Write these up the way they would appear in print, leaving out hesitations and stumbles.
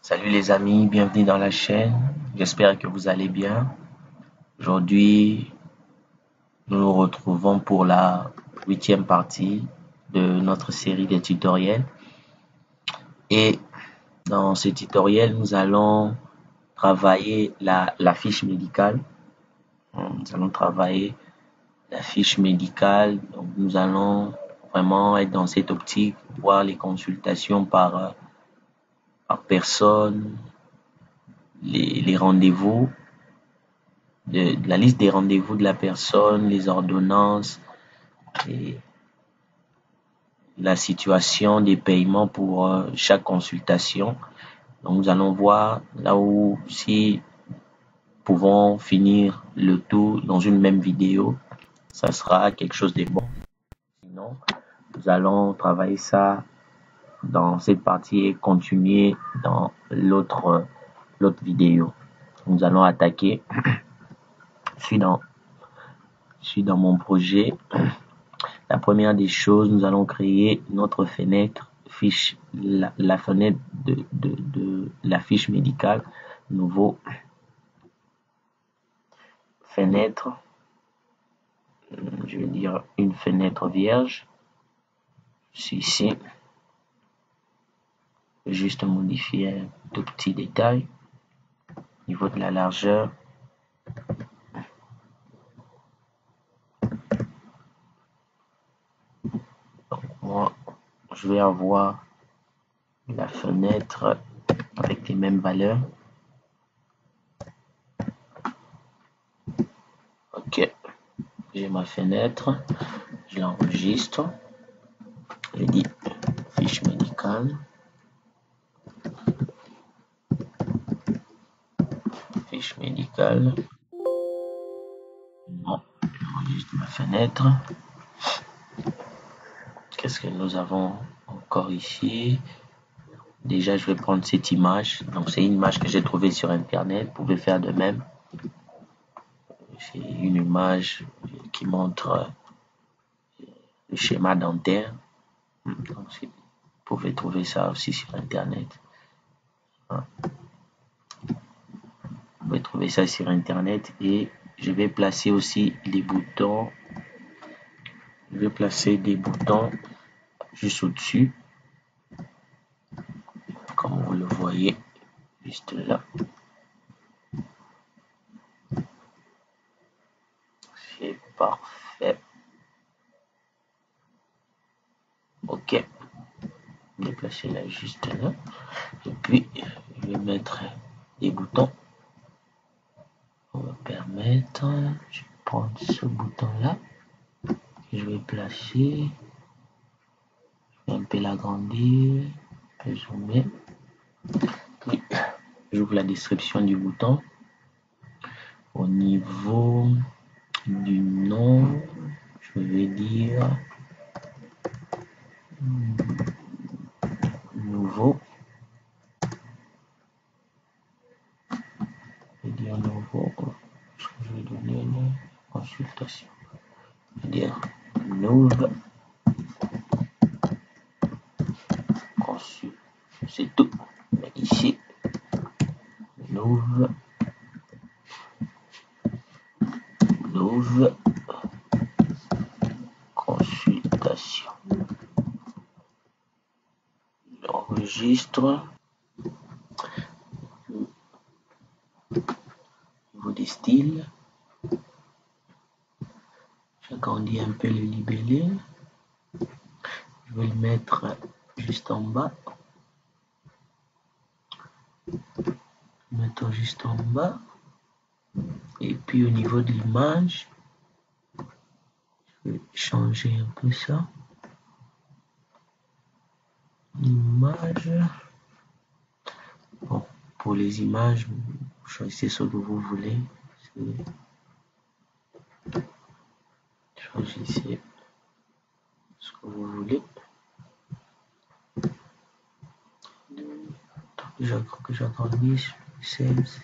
Salut les amis, bienvenue dans la chaîne. J'espère que vous allez bien. Aujourd'hui, nous nous retrouvons pour la 8e partie de notre série de tutoriels. Et dans ce tutoriel, nous allons travailler la fiche médicale. Nous allons travailler la fiche médicale. Donc, nous allons vraiment être dans cette optique, voir les consultations par personne, les rendez-vous, de la liste des rendez-vous de la personne, les ordonnances et la situation des paiements pour chaque consultation. Donc nous allons voir là où si nous pouvons finir le tout dans une même vidéo, ça sera quelque chose de bon. Sinon, nous allons travailler ça dans cette partie et continuer dans l'autre vidéo. Nous allons attaquer. Je suis dans mon projet. La première des choses, nous allons créer notre fenêtre fiche, la fenêtre de la fiche médicale. Nouveau fenêtre, je vais dire une fenêtre vierge. Je suis ici. Je vais juste modifier un tout petit détail au niveau de la largeur. Donc, moi, je vais avoir la fenêtre avec les mêmes valeurs. Ok, j'ai ma fenêtre, je l'enregistre, je dis fiche médicale, fiche médicale, bon, j'enregistre ma fenêtre. Qu'est-ce que nous avons encore ici? Déjà, je vais prendre cette image. Donc, c'est une image que j'ai trouvée sur Internet. Vous pouvez faire de même. C'est une image qui montre le schéma dentaire. Donc, vous pouvez trouver ça aussi sur Internet. Vous pouvez trouver ça sur Internet. Et je vais placer aussi les boutons. Je vais placer des boutons juste au-dessus. Comme vous le voyez, juste là. C'est parfait. Ok. Je vais placer là juste là. Et puis, je vais mettre des boutons. On va permettre. Je vais prendre ce bouton-là. Je vais placer. Je vais un peu l'agrandir. Un peu zoomer. Puis, j'ouvre la description du bouton. Au niveau du nom, je vais dire nouveau. Je vais dire nouveau. Je vais donner une consultation. Je vais dire nouveau. Conçu. C'est tout. Mais ici, nouveau. Consultation. J'enregistre. Niveau des styles. J'agrandis un peu le libellé. Je vais le mettre juste en bas. Mettons juste en bas. Et puis au niveau de l'image, je vais changer un peu ça. Image. Bon, pour les images, choisissez ce que vous voulez. Choisissez ce que vous voulez. Que j'agrandisse 16,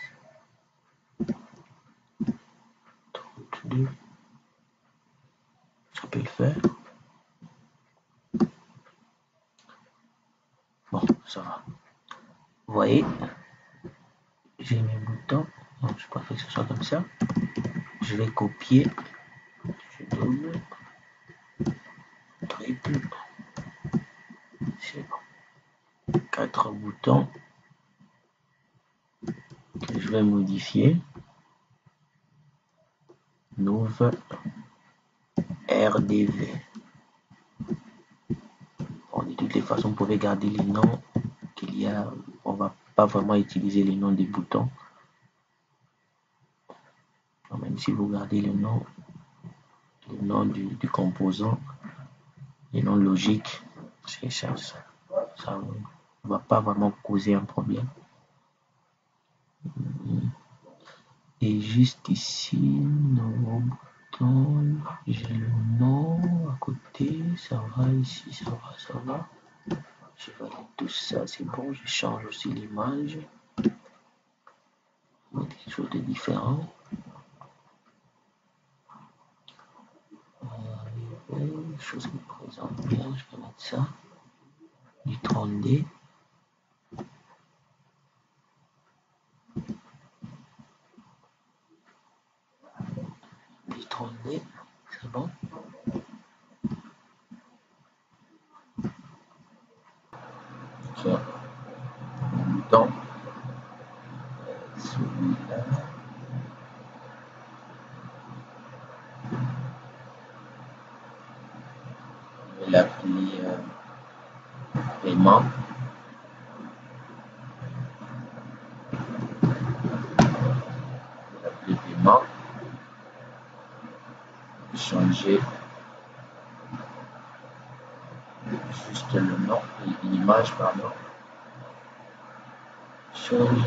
32. Ça peut le faire. Bon, ça va. Vous voyez, j'ai mes boutons. Donc, je préfère que ce soit comme ça. Je vais copier. Je double. Triple. C'est bon. 4 boutons que je vais modifier. Nouveau RDV. Bon, de toutes les façons, vous pouvez garder les noms qu'il y a. On va pas vraiment utiliser les noms des boutons. Même si vous gardez le nom du composant, les noms logiques, ça ne va pas vraiment causer un problème. Et juste ici, nouveau bouton, j'ai le nom à côté, ça va ici, ça va. Je valide tout ça, c'est bon, je change aussi l'image. Mettre quelque chose de différent. Une chose qui me présente bien, je vais mettre ça. Du 30D. Du 30D, c'est bon. Ok. Bouton. Celui-là. Je vais l'appeler paiement. L'appeler paiement. Changer juste le nom et l'image, pardon. Change.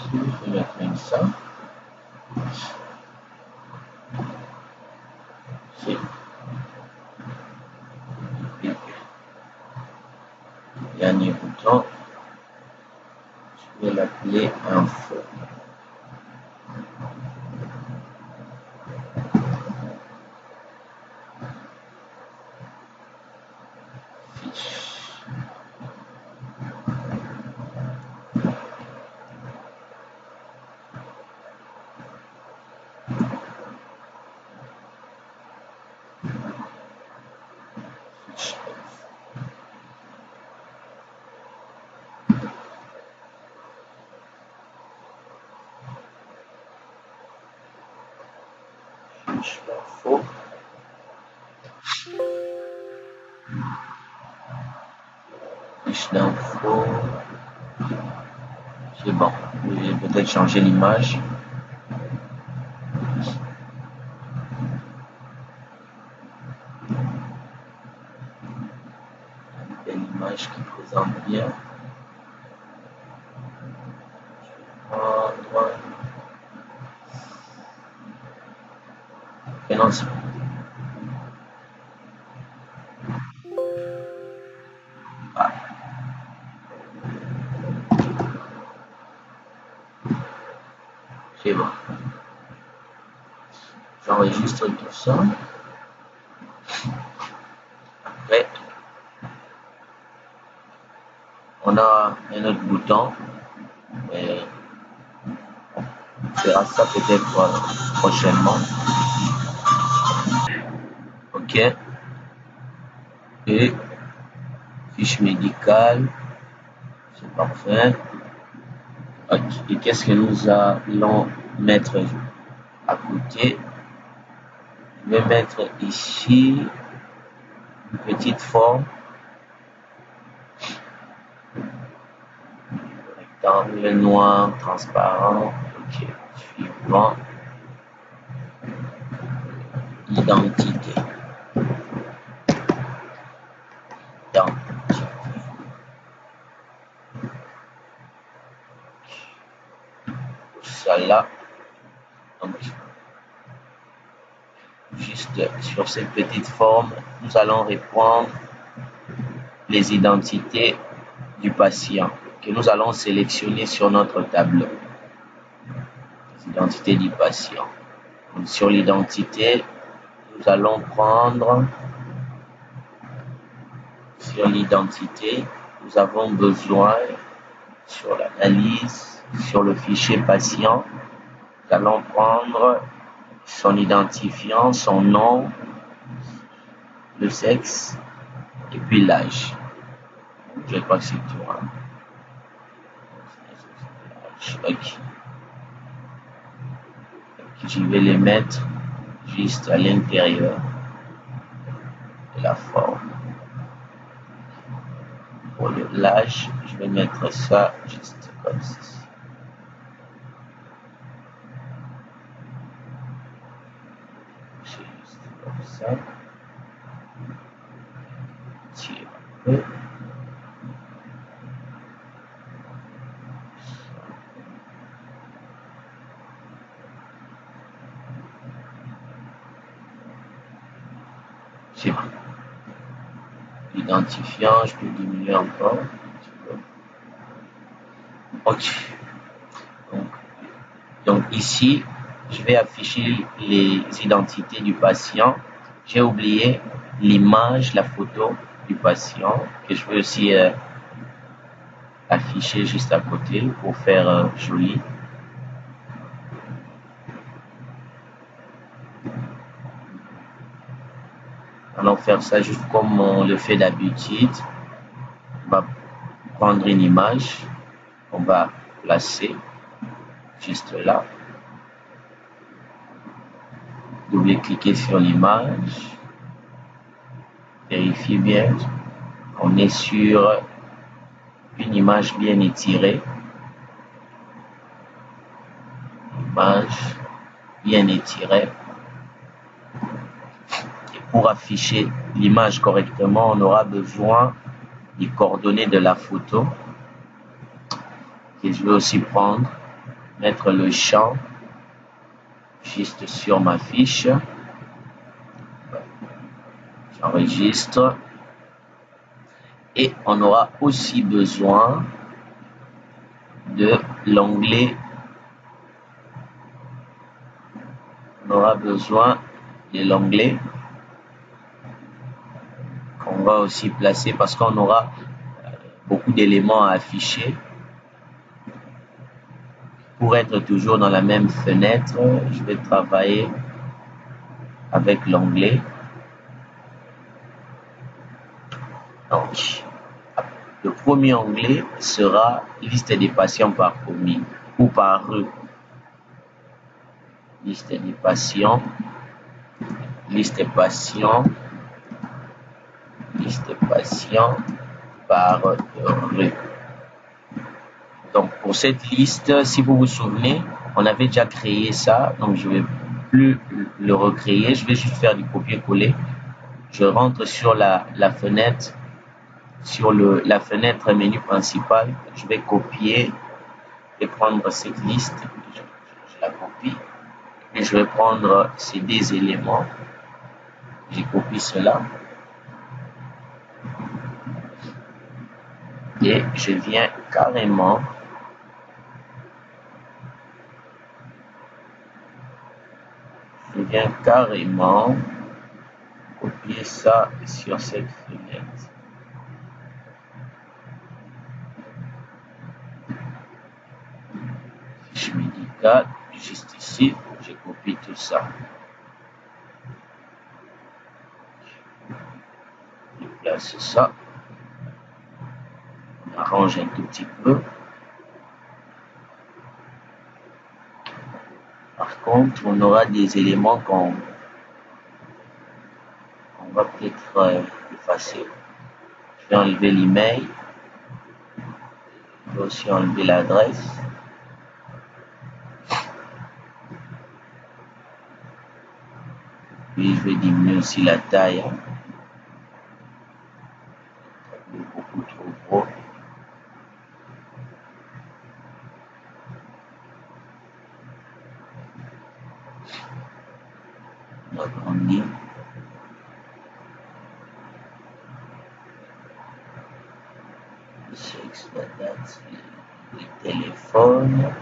Je vais mettre ça. Dernier bouton, je vais l'appeler info. Fiche. Fiche d'info. Fiche d'info. C'est bon. Je vais peut-être changer l'image. Une image qui présente bien. Et non, c'est bon. J'enregistre tout ça. Après, on a un autre bouton. Mais on fera ça peut-être prochainement. Ok. Et fiche médicale. C'est parfait. Ok. Et qu'est-ce que nous allons mettre à côté? Je vais mettre ici une petite forme. Rectangle noir, transparent. Ok. Suivant. Identité. Là. Donc, juste sur cette petite forme, nous allons reprendre les identités du patient que nous allons sélectionner sur notre tableau. Les identités du patient. Donc, sur l'identité, nous allons prendre sur l'identité, nous avons besoin sur l'analyse, sur le fichier patient, nous allons prendre son identifiant, son nom, le sexe et puis l'âge. Je crois que c'est tout. Hein. Ok. Je vais les mettre juste à l'intérieur de la forme. Pour l'âge, je vais mettre ça juste comme ceci. C'est juste comme ça. Tire un peu. C'est bon. L'identifiant, je peux diminuer encore. Ok. Donc ici, je vais afficher les identités du patient. J'ai oublié l'image, la photo du patient que je veux aussi afficher juste à côté pour faire joli. Allons faire ça juste comme on le fait d'habitude. On va prendre une image, on va placer juste là. Double-cliquer sur l'image, vérifier bien. On est sur une image bien étirée. Image bien étirée. Et pour afficher l'image correctement, on aura besoin des coordonnées de la photo. Et je vais aussi prendre, mettre le champ juste sur ma fiche. J'enregistre. Et on aura aussi besoin de l'onglet. On aura besoin de l'onglet qu'on va aussi placer parce qu'on aura beaucoup d'éléments à afficher. Pour être toujours dans la même fenêtre, je vais travailler avec l'onglet. Donc, le premier onglet sera liste des patients par commune ou par rue. Liste des patients, liste des patients, liste des patients par rue. Donc, pour cette liste, si vous vous souvenez, on avait déjà créé ça, donc je ne vais plus le recréer, je vais juste faire du copier-coller. Je rentre sur la fenêtre, sur la fenêtre menu principal, je vais copier et prendre cette liste, je la copie, et je vais prendre ces deux éléments, j'ai copié cela, et je viens carrément copier ça sur cette fenêtre. Fiche médicale, juste ici, je copie tout ça. Je place ça. On arrange un tout petit peu. Par contre, on aura des éléments qu'on va peut-être effacer. Je vais enlever l'email. Je vais aussi enlever l'adresse. Puis je vais diminuer aussi la taille. Beaucoup trop gros. On va agrandir. Le sexe, la date, le téléphone.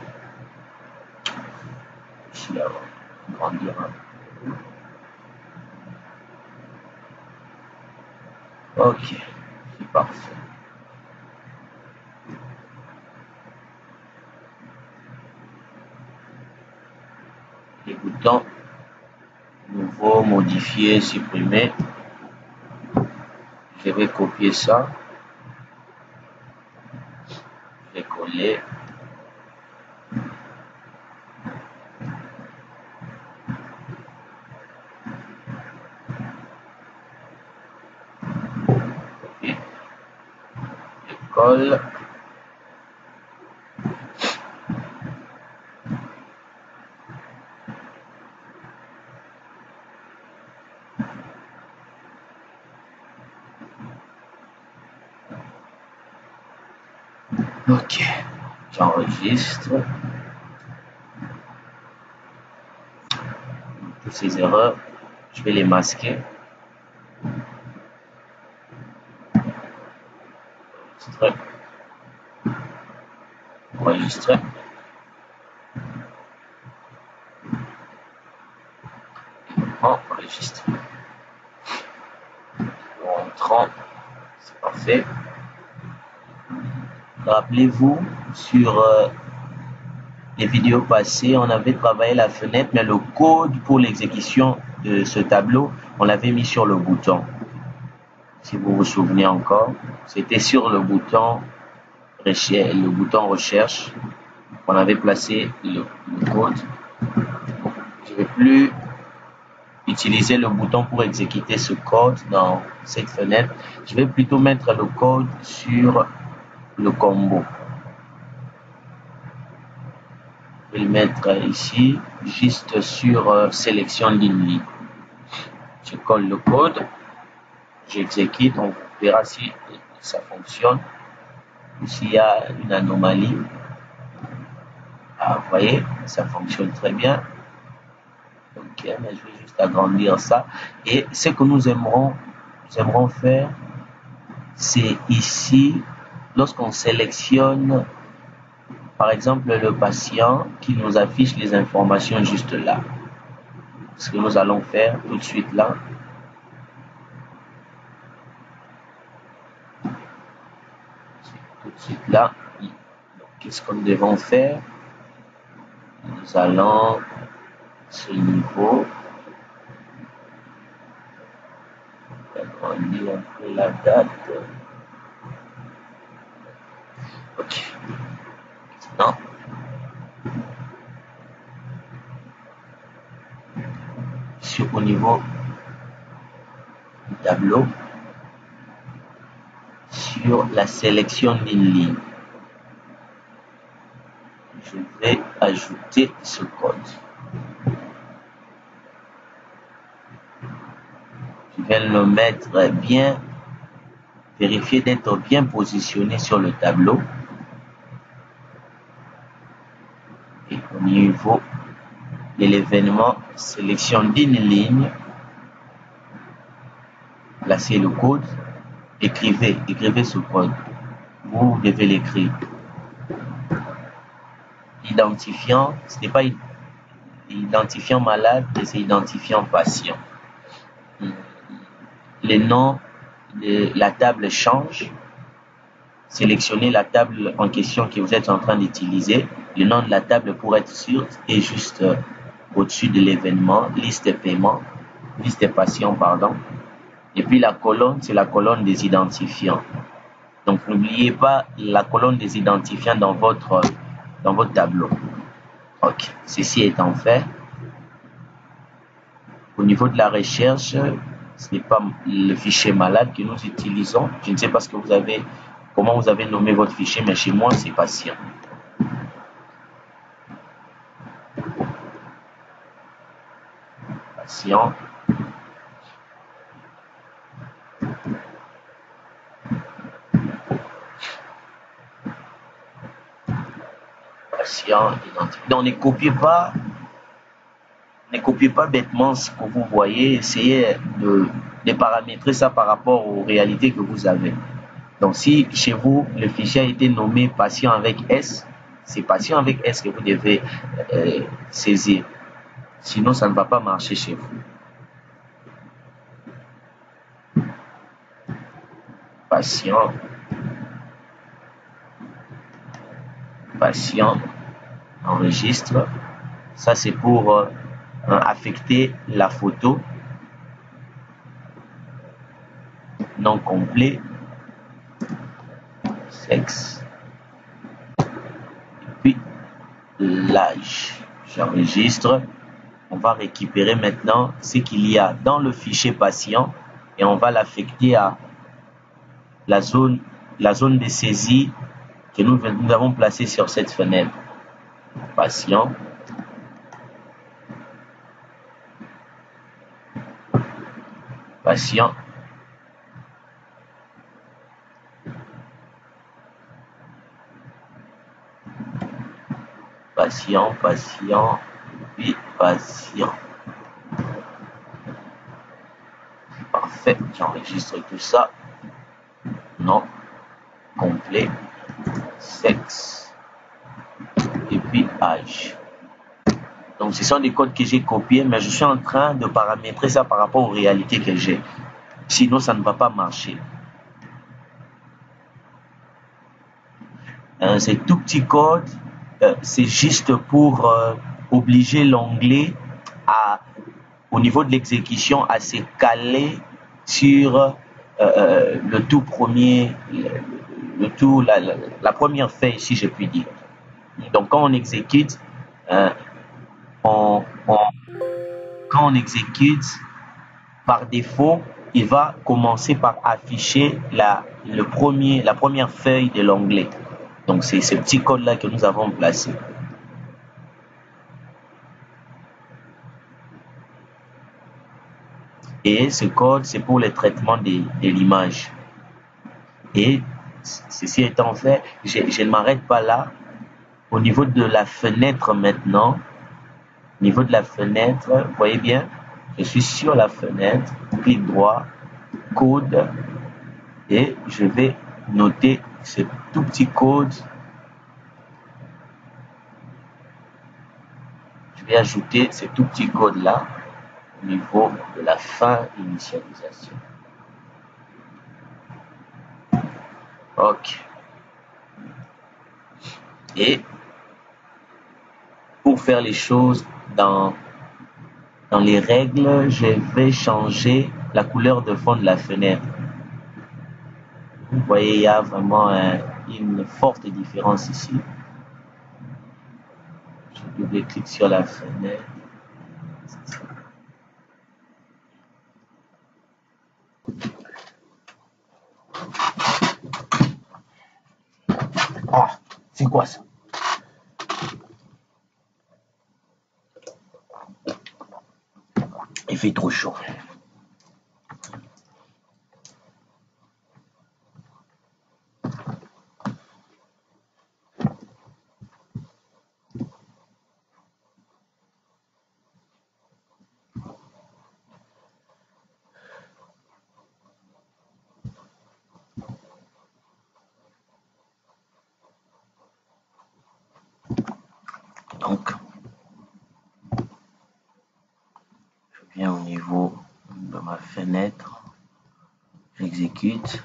Je vais agrandir un peu. Ok, c'est parfait. Les boutons nouveau, modifier, supprimer. Je vais copier ça. Je vais coller. Copier. Je colle. Ok, j'enregistre. Toutes ces erreurs, je vais les masquer. Enregistrer. Enregistrer. Entrant. C'est parfait. Rappelez-vous, sur les vidéos passées, on avait travaillé la fenêtre, mais le code pour l'exécution de ce tableau, on l'avait mis sur le bouton. Si vous vous souvenez encore, c'était sur le bouton recherche. On avait placé le code. Je ne vais plus utiliser le bouton pour exécuter ce code dans cette fenêtre. Je vais plutôt mettre le code sur le combo. Je vais le mettre ici, juste sur sélection d'une ligne. Je colle le code, j'exécute, on verra si ça fonctionne. Ici, il y a une anomalie. Ah, vous voyez, ça fonctionne très bien. Ok, mais je vais juste agrandir ça. Et ce que nous aimerons faire, c'est ici, lorsqu'on sélectionne, par exemple, le patient qui nous affiche les informations juste là. Ce que nous allons faire tout de suite là. Tout de suite là. Qu'est-ce que nous devons faire? Nous allons ce niveau. Agrandir un peu la date. Ok. Non. Au niveau du tableau, sur la sélection d'une ligne, je vais ajouter ce code. Je vais le mettre bien, vérifier d'être bien positionné sur le tableau. Et au niveau de l'événement, sélection d'une ligne, placez le code, écrivez ce code. Vous devez l'écrire. Identifiant, ce n'est pas identifiant malade, mais c'est identifiant patient. Le nom de la table change. Sélectionnez la table en question que vous êtes en train d'utiliser. Le nom de la table, pour être sûr, est juste au-dessus de l'événement, liste des paiements, liste des patients, pardon. Et puis la colonne, c'est la colonne des identifiants. Donc n'oubliez pas la colonne des identifiants dans votre tableau. Ok, ceci étant fait, au niveau de la recherche, ce n'est pas le fichier malade que nous utilisons. Je ne sais pas comment vous avez nommé votre fichier, mais chez moi, c'est patient. Patient. Patient identifié. Donc, ne copiez pas bêtement ce que vous voyez. Essayez de paramétrer ça par rapport aux réalités que vous avez. Donc, si chez vous, le fichier a été nommé patient avec S, c'est patient avec S que vous devez saisir. Sinon, ça ne va pas marcher chez vous. patient, enregistre. Ça, c'est pour affecter la photo. Nom complet, sexe, et puis l'âge. J'enregistre. On va récupérer maintenant ce qu'il y a dans le fichier patient et on va l'affecter à la zone de saisie que nous avons placée sur cette fenêtre. Patient. Patient. Patient, puis patient. Parfait, j'enregistre tout ça. Nom complet, sexe, et puis âge. Donc, ce sont des codes que j'ai copiés, mais je suis en train de paramétrer ça par rapport aux réalités que j'ai. Sinon, ça ne va pas marcher. Ces tout petits codes, c'est juste pour obliger l'onglet au niveau de l'exécution à se caler sur le tout premier, la première feuille, si je puis dire. Donc, quand on exécute, quand on exécute, par défaut, il va commencer par afficher la première feuille de l'onglet. Donc, c'est ce petit code-là que nous avons placé. Et ce code, c'est pour le traitement de l'image. Et ceci étant fait, je ne m'arrête pas là. Au niveau de la fenêtre maintenant, au niveau de la fenêtre, vous voyez bien, je suis sur la fenêtre, clic droit, code, et je vais noter ce tout petit code. Je vais ajouter ce tout petit code-là au niveau de la fin initialisation. OK. Et pour faire les choses dans les règles, je vais changer la couleur de fond de la fenêtre. Vous voyez, il y a vraiment une forte différence ici. Je double-clique sur la fenêtre. Ah, c'est quoi ça? Il fait trop chaud. Donc, je viens au niveau de ma fenêtre, j'exécute.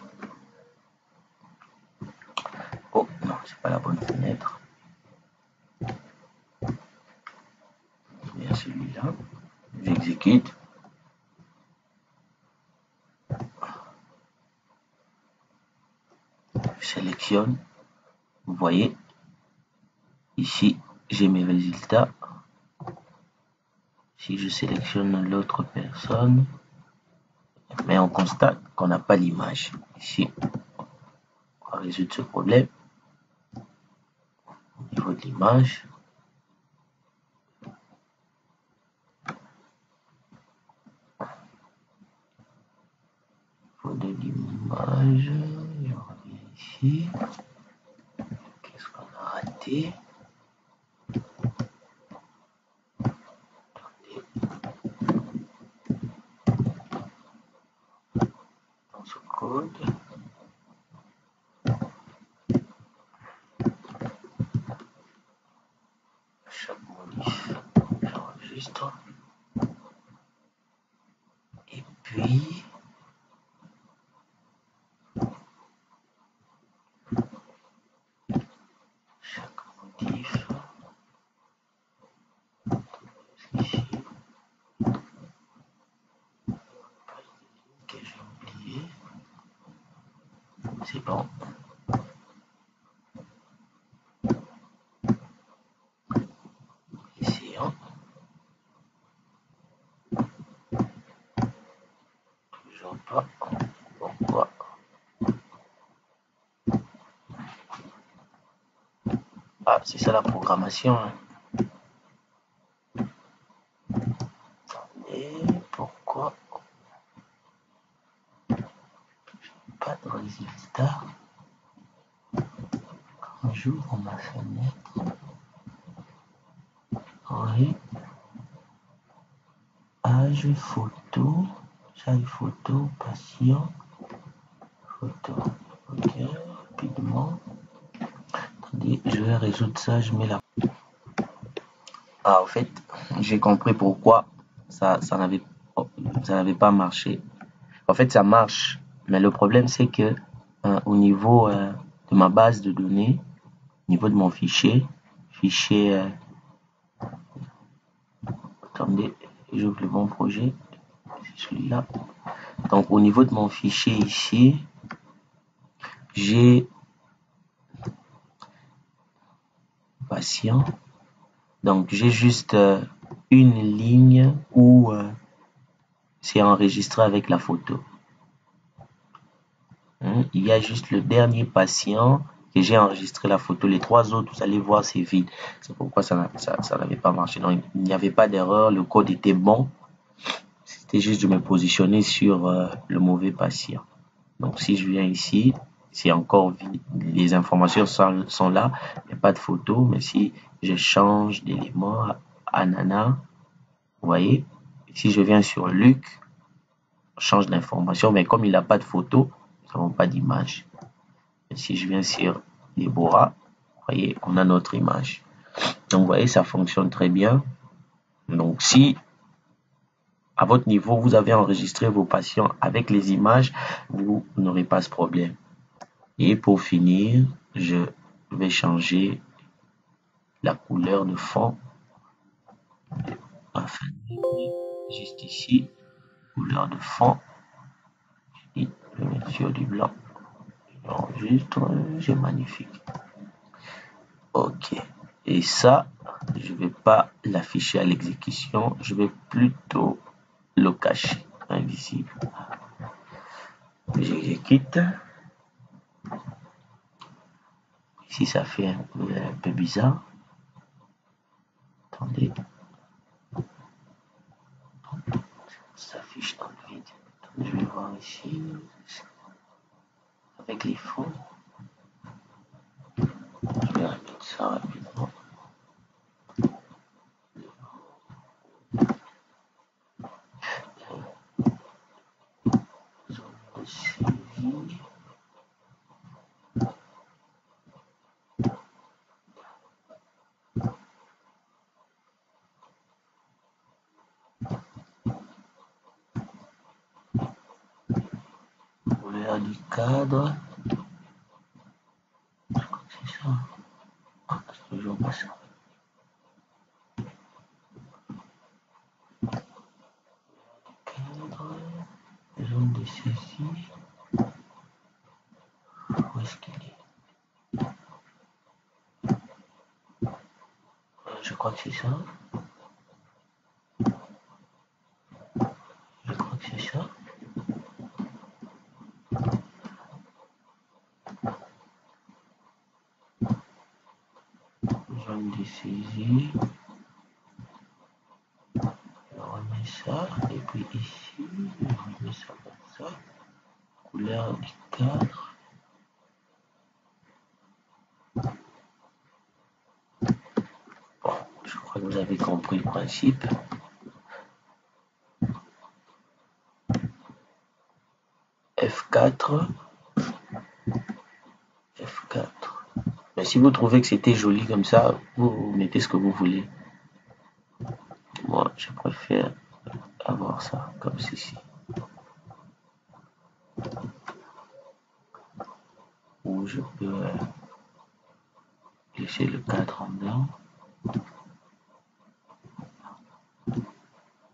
Oh non, c'est pas la bonne fenêtre. Bien celui-là, j'exécute. Je sélectionne. Vous voyez, ici, j'ai mes résultats. Si je sélectionne l'autre personne, mais on constate qu'on n'a pas l'image. Ici, on va résoudre ce problème. Au niveau de l'image, je reviens ici. Qu'est-ce qu'on a raté? Dans ce code, chaque modif, j'enregistre. Et puis, blanc. Essayons. Toujours pas. Pourquoi? Ah, c'est ça la programmation. Et pourquoi pas de résultat quand j'ouvre ma fenêtre? Oui. Âge, photo, chaque photo, patient, photo. Ok, rapidement. Attendez, je vais résoudre ça, je mets la... Ah, en fait, j'ai compris pourquoi ça n'avait pas marché. En fait, ça marche, mais le problème, c'est que au niveau de ma base de données, au niveau de mon fichier, attendez, j'ouvre le bon projet, c'est celui-là. Donc, au niveau de mon fichier ici, j'ai patient. Donc, j'ai juste une ligne où c'est enregistré avec la photo. Il y a juste le dernier patient que j'ai enregistré la photo. Les trois autres, vous allez voir, c'est vide. C'est pourquoi ça n'avait pas marché. Donc, il n'y avait pas d'erreur. Le code était bon. C'était juste de me positionner sur le mauvais patient. Donc, si je viens ici, c'est encore vide. Les informations sont là. Il n'y a pas de photo. Mais si je change d'élément à Nana, vous voyez, si je viens sur Luc, on change d'information. Mais comme il n'a pas de photo, nous n'avons pas d'image. Si je viens sur Déborah, vous voyez, on a notre image. Donc, vous voyez, ça fonctionne très bien. Donc, si à votre niveau, vous avez enregistré vos patients avec les images, vous n'aurez pas ce problème. Et pour finir, je vais changer la couleur de fond. Enfin, juste ici, couleur de fond. Je vais mettre sur du blanc. J'enregistre, c'est magnifique. Ok. Et ça, je vais pas l'afficher à l'exécution, je vais plutôt le cacher, invisible. J'exécute. Ici, ça fait un peu bizarre. Attendez. Ça s'affiche dans le vide. Je vais voir ici. Avec les fonds. Je vais remettre ça rapidement. Couleur du cadre. C'est ça. Ah, c'est toujours pas ça. Cadre. Zone de saisie. Où est-ce qu'il est? Je crois que c'est ça. Je crois que c'est ça. Zone de saisie. Je remets ça. Et puis ici, je remets ça comme ça. Couleur du cadre. Bon, je crois que vous avez compris le principe. F4. F4. Mais si vous trouvez que c'était joli comme ça, vous mettez ce que vous voulez. Moi, je préfère avoir ça comme ceci. Ou je peux laisser le cadre en blanc.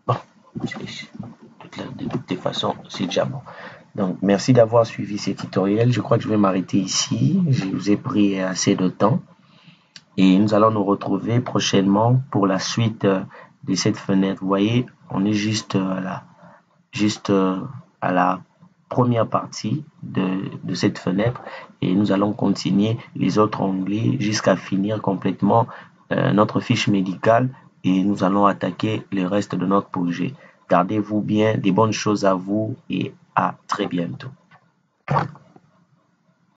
Bon, de toutes les façons, c'est déjà bon. Donc, merci d'avoir suivi ce tutoriel. Je crois que je vais m'arrêter ici. Je vous ai pris assez de temps. Et nous allons nous retrouver prochainement pour la suite de cette fenêtre. Vous voyez, on est juste à la première partie de cette fenêtre et nous allons continuer les autres onglets jusqu'à finir complètement notre fiche médicale et nous allons attaquer le reste de notre projet. Gardez-vous bien, des bonnes choses à vous et à très bientôt.